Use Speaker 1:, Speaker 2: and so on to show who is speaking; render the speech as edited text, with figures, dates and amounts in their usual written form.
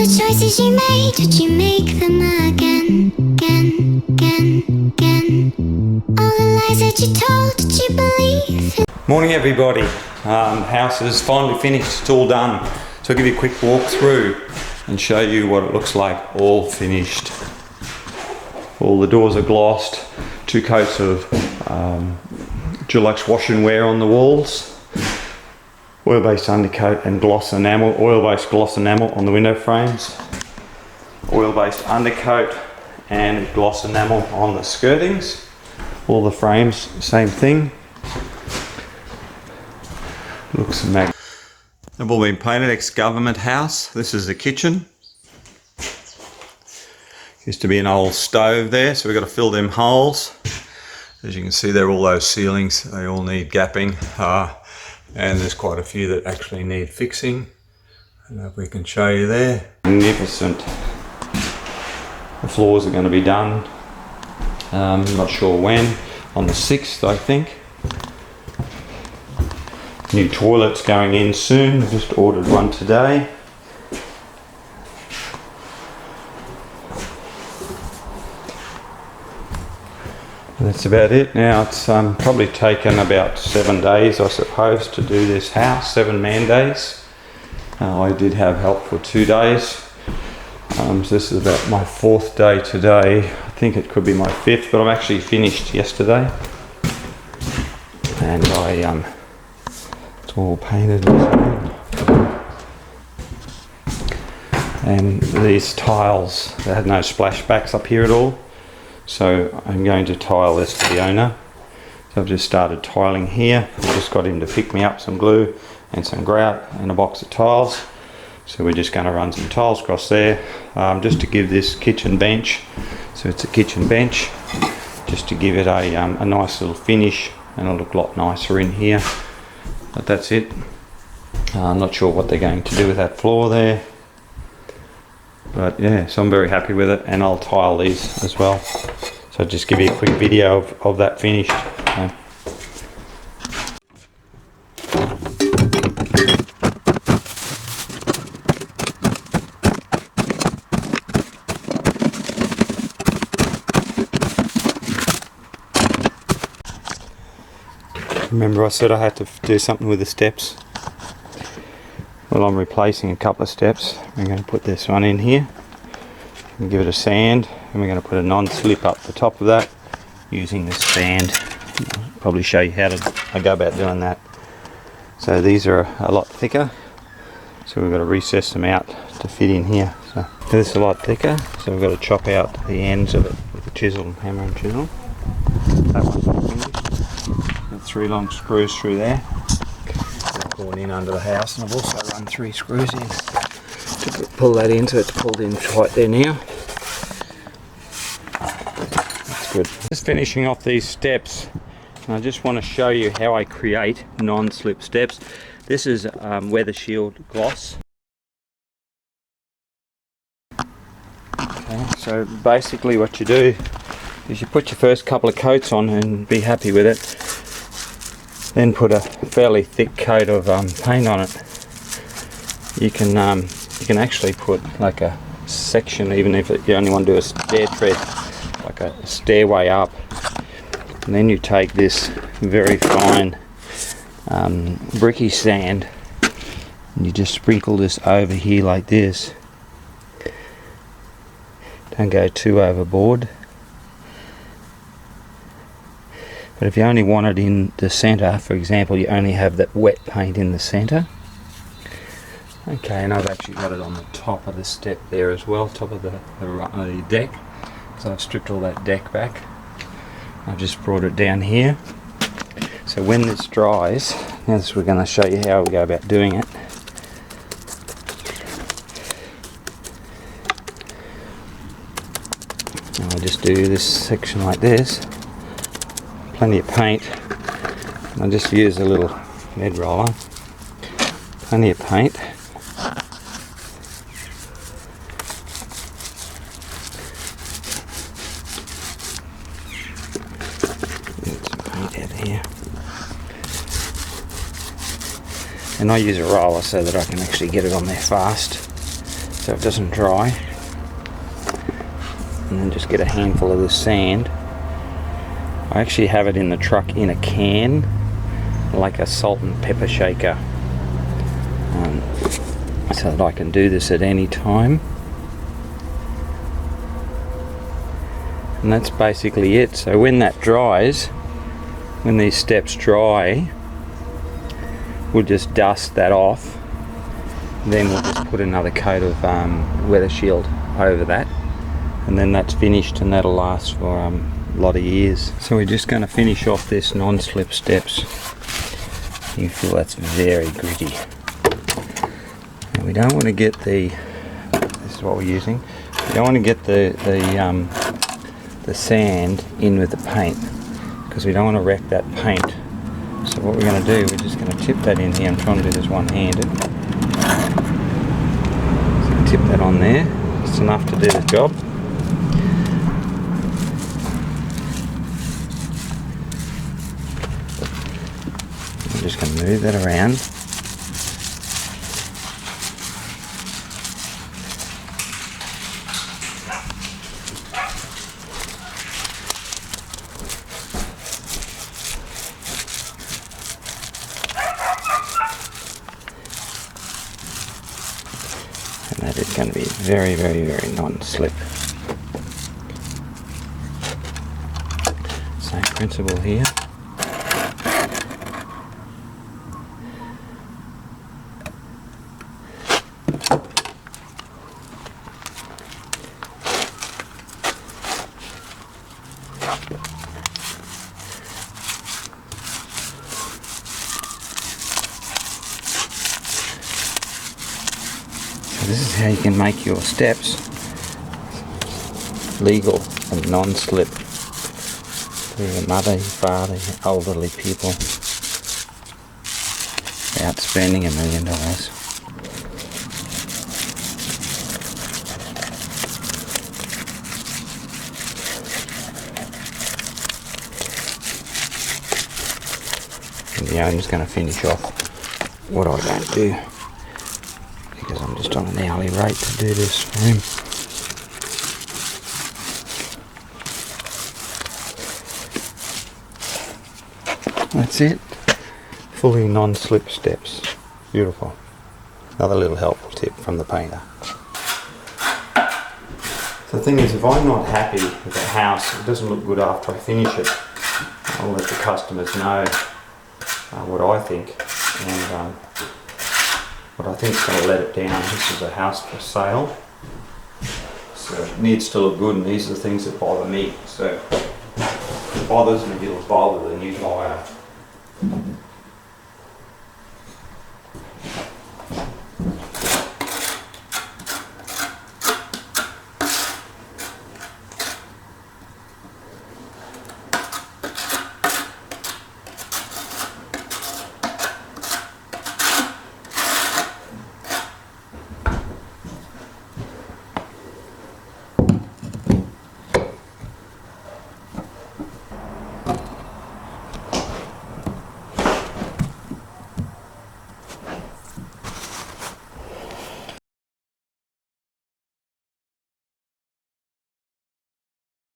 Speaker 1: the choices you made, would you make them again, again, again, again? All the lies that you told, did you believe?
Speaker 2: Morning everybody. House is finally finished, it's all done. So I'll give you a quick walk through and show you what it looks like all finished. All the doors are glossed, 2 coats of Dulux wash and wear on the walls, oil-based undercoat and gloss enamel, oil-based gloss enamel on the window frames, oil-based undercoat and gloss enamel on the skirtings. All the frames, same thing. Looks amazing. They've all been painted, ex-government house. This is the kitchen. Used to be an old stove there, so we've got to fill them holes. As you can see there, all those ceilings, they all need gapping. And there's quite a few that actually need fixing. I don't know if we can show you there. Magnificent. The floors are going to be done. Not sure when. On the 6th, I think. New toilets going in soon. I just ordered one today. And that's about it. Now it's probably taken about 7 days, I suppose, to do this house, 7-man days. I did have help for 2 days. So this is about my 4th day today. I think it could be my 5th, but I'm actually finished yesterday. And it's all painted and these tiles, they had no splashbacks up here at all. So I'm going to tile this to the owner. So I've just started tiling here. I just got him to pick me up some glue and some grout and a box of tiles. So we're just going to run some tiles across there, just to give this kitchen bench. So it's a kitchen bench, just to give it a nice little finish, and it'll look a lot nicer in here. But that's it. I'm not sure what they're going to do with that floor there. But yeah, so I'm very happy with it, and I'll tile these as well. So just give you a quick video of that finished. Remember I said I had to do something with the steps? Well, I'm replacing a couple of steps. We're going to put this one in here and give it a sand, and we're going to put a non-slip up the top of that using this sand. I'll probably show you how I go about doing that. So these are a lot thicker, so we've got to recess them out to fit in here. So this is a lot thicker, so we've got to chop out the ends of it with a chisel, hammer and chisel. That one's not finished. Got 3 long screws through there. Going in under the house, and I've also run 3 screws in to pull that in, so it's pulled in tight there now. That's good. Just finishing off these steps, and I just want to show you how I create non-slip steps. This is weather shield gloss. Okay, so basically what you do is you put your first couple of coats on and be happy with it. Then put a fairly thick coat of paint on it. You can actually put like a section, even if you only want to do a stair tread, like a stairway up. And then you take this very fine bricky sand and you just sprinkle this over here like this. Don't go too overboard. But if you only want it in the centre, for example, you only have that wet paint in the centre. Okay, and I've actually got it on the top of the step there as well, top of the deck. So I've stripped all that deck back. I've just brought it down here. So when this dries, now we're going to show you how we go about doing it. Now I just do this section like this. Plenty of paint. I just use a little bed roller. Plenty of paint. Get some paint out here. And I use a roller so that I can actually get it on there fast. so it doesn't dry. And then just get a handful of this sand. I actually have it in the truck in a can, like a salt and pepper shaker, so that I can do this at any time. And that's basically it. So when that dries, when these steps dry, we'll just dust that off. Then we'll just put another coat of weather shield over that, and then that's finished, and that'll last for a lot of years. So we're just going to finish off this non-slip steps. You feel that's very gritty. And we don't want to get this is what we're using. We don't want to get the sand in with the paint, because we don't want to wreck that paint. So what we're going to do, we're just going to tip that in here. I'm trying to do this one-handed. So tip that on there. It's enough to do the job. I'm just going to move that around. And that is going to be very, very, very non-slip. Same principle here. This is how you can make your steps legal and non-slip for your mother, your father, your elderly people, without spending $1 million. And yeah, I'm just going to finish off what I don't do, because I'm just on an hourly rate to do this for him. That's it. Fully non-slip steps. Beautiful. Another little helpful tip from the painter. So the thing is, if I'm not happy with the house, it doesn't look good after I finish it, I'll let the customers know what I think, and what I think is going to let it down. This is a house for sale, so it needs to look good, and these are the things that bother me. So if it bothers me, it'll bother the new buyer.